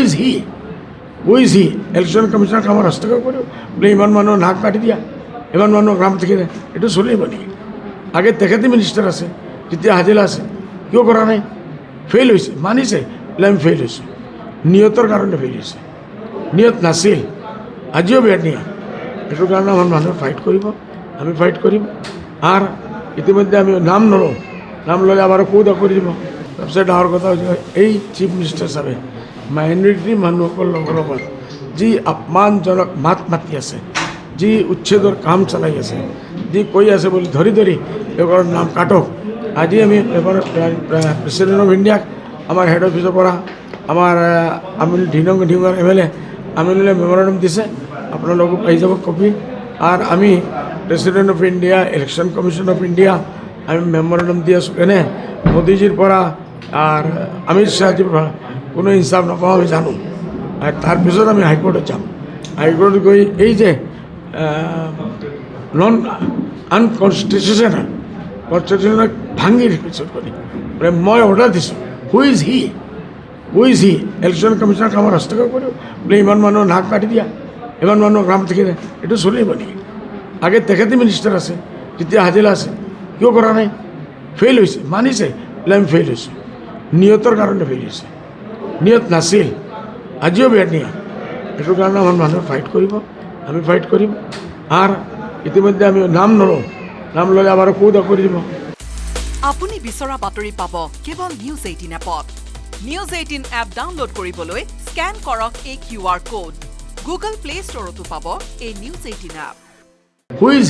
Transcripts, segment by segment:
Is he election কমিশ্যনৰ কামত হস্তক্ষেপ কৰিব বোলে ইমান মানুহৰ নাক কাটি দিয়া, ইমান মানুহৰ গ্ৰাম থেকে এইটো চলিব নেকি? আগে তেখেতে মিনিষ্টাৰ আছে, তেতিয়া হাজিৰা আছে, কিয় কৰা নাই? ফেইল হৈছে, মানিছে বোলে আমি ফেইল হৈছোঁ, নিয়তৰ কাৰণে ফেইল হৈছে, নিয়ত নাছিল, আজিও বেয়া নিয়ত। সেইটো কাৰণে আমাৰ মানুহে ফাইট কৰিব, আমি ফাইট কৰিম। আৰু ইতিমধ্যে আমি নাম নলওঁ, নাম ল'লে আমাৰ কৌদা কৰি দিব। তাৰপিছত ডাঙৰ কথা হৈছে এই চিফ মিনিষ্টাৰ চাবে মাইনৰিটি মানুহসকলৰ লগত যি আপমানজনক মাত মাতি আছে, যি উচ্ছেদৰ কাম চলাই আছে, যি কৈ আছে বুলি ধৰি ধৰি এইবোৰৰ নাম কাটক। আজি আমি এবাৰ প্ৰেচিডেণ্ট অফ ইণ্ডিয়াক আমাৰ হেড অফিচৰ পৰা আমাৰ আমিনুল ঢিঙৰ MLA আমিনুলে মেমৰেণ্ডম দিছে, আপোনালোকক পাই যাব কপি। আর আমি president of India, election commission of India আমি মেমোরেন্ডাম দি আছোঁ এনে মোদীজিৰ পৰা আৰ অমিত শ্বাহজিৰ পৰা কোনো ইনচাফ নাপাওঁ আমি জানো। আৰ তাৰপিছত আমি হাইকোৰ্টত যাম। হাইকোৰ্টত গৈ এই যে নন আনকনষ্টিটিউশ্যনেল কনষ্টিটিউশ্যনক ভাঙি ৰিপিট কৰি মই অৰ্ডাৰ দিছোঁ। হু ইজ হি ইলেকশ্যন কমিশ্যনৰ কামত হস্তক্ষেপ কৰিব বোলে ইমান মানুহৰ নাক কাটি দিয়া, ইমান মানুহৰ গ্ৰাম থেকে এইটো চলিব নেকি? আগে তেখেতে মিনিষ্টাৰ আছে, তেতিয়া হাজিৰা আছে, কিয় কৰা নাই? ফেইল হৈছে, মানিছে বোলে আমি ফেইল হৈছোঁ, নিয়তৰ কাৰণে ফেইল হৈছে, নিয়ত নাছিল, আজিও বেয়া নিয়ত। সেইটো কাৰণে আমাৰ মানুহে ফাইট কৰিব, আমি ফাইট কৰিম। আৰু ইতিমধ্যে আমি নাম নলওঁ, নাম ল'লে আমাৰ কৌদা কৰি দিব। আপুনি বিচৰা বাতৰি পাব কেৱল নিউজ 18 এপত। নিউজ 18 এপ ডাউনলোড কৰিবলৈ স্কেন কৰক এই QR কোড। গুগল প্লে ষ্টৰতো পাব এই news 18 app. Who is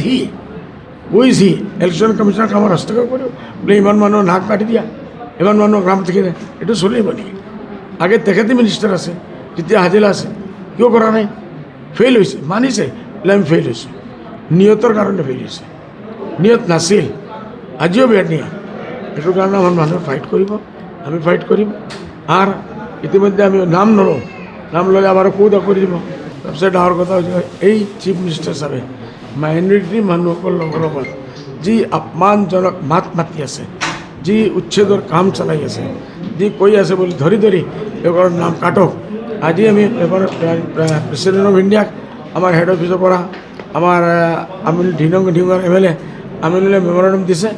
he election কমিশ্যনৰ কামত হস্তক্ষেপ কৰিব বোলে ইমান মানুহৰ নাক কাটি দিয়া, ইমান মানুহৰ গ্ৰাম থেকে এইটো চলিব নেকি? আগে তেখেতে মিনিষ্টাৰ আছে, তেতিয়া হাজিৰা আছে, কিয় কৰা নাই? ফেইল হৈছে, মানিছে বোলে আমি ফেইল হৈছোঁ, নিয়তৰ কাৰণে ফেইল হৈছে, নিয়ত নাছিল, আজিও বেয়া নিয়ত। সেইটো কাৰণে আমাৰ মানুহে ফাইট কৰিব, আমি ফাইট কৰিম। আৰ ইতিমধ্যে আমি নাম নলওঁ, নাম ল'লে আমাৰ কৌদা কৰি দিব। তাৰপিছত ডাঙৰ কথা হৈছে এই চিফ মিনিষ্টাৰ চাবে মাইনৰিটি মানুহসকলৰ লগত যি আপমানজনক মাত মাতি আছে, যি উচ্ছেদৰ কাম চলাই আছে, যি কৈ আছে বুলি ধৰি ধৰি এইবোৰৰ নাম কাটক। আজি আমি এবাৰ প্ৰেচিডেণ্ট অফ ইণ্ডিয়াক আমাৰ হেড অফিচৰ পৰা আমাৰ আমিনুল ঢিঙৰ MLA আমিনুলে মেমৰেণ্ডাম দিছে,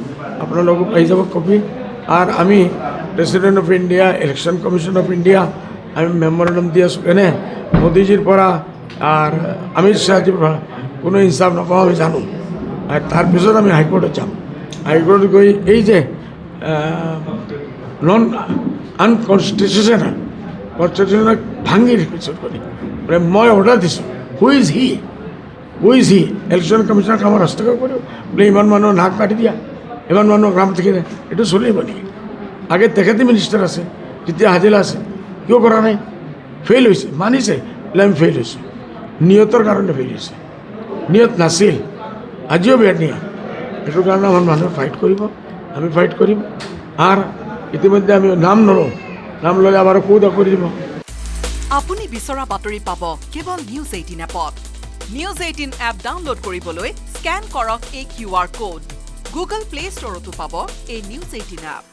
আপোনালোকক পাই যাব কপি। আর আমি president of India, election commission of India আমি মেমোরেন্ডাম দি আছোঁ এনে মোদীজিৰ পৰা আৰ অমিত শ্বাহজিৰ পৰা কোনো ইনচাফ নাপাওঁ আমি জানো। আৰ তাৰপিছত আমি হাইকোৰ্টত যাম। হাইকোৰ্টত গৈ এই যে নন আনকনষ্টিটিউশ্যনেল ভাঙি ৰিপিট কৰি মই অৰ্ডাৰ দিছোঁ। হু ইজ হি ইলেকশ্যন কমিশ্যনৰ কামত হস্তক্ষেপ কৰিব বোলে ইমান মানুহৰ নাক কাটি দিয়া, ইমান মানুহৰ গ্ৰাম থেকে এইটো চলিব নেকি? আগে তেখেতে মিনিষ্টাৰ আছে, তেতিয়া হাজিৰা আছে, কিয় কৰা নাই? ফেইল হৈছে, মানিছে বোলে আমি ফেইল হৈছোঁ, নিয়তৰ কাৰণে ফেইল হৈছে, নিয়ত নাছিল, আজিও বেয়া নিয়ত। সেইটো কাৰণে আমাৰ মানুহে ফাইট কৰিব, আমি ফাইট কৰিম। আৰু ইতিমধ্যে আমি নাম নলওঁ, নাম ল'লে আমাৰ কৌদা কৰি দিব। আপুনি বিচৰা বাতৰি পাব কেৱল নিউজ 18 এপত। নিউজ 18 এপ ডাউনলোড কৰিবলৈ স্কেন কৰক এই QR কোড। গুগল প্লে ষ্টৰতো পাব এই নিউজ 18 এপ।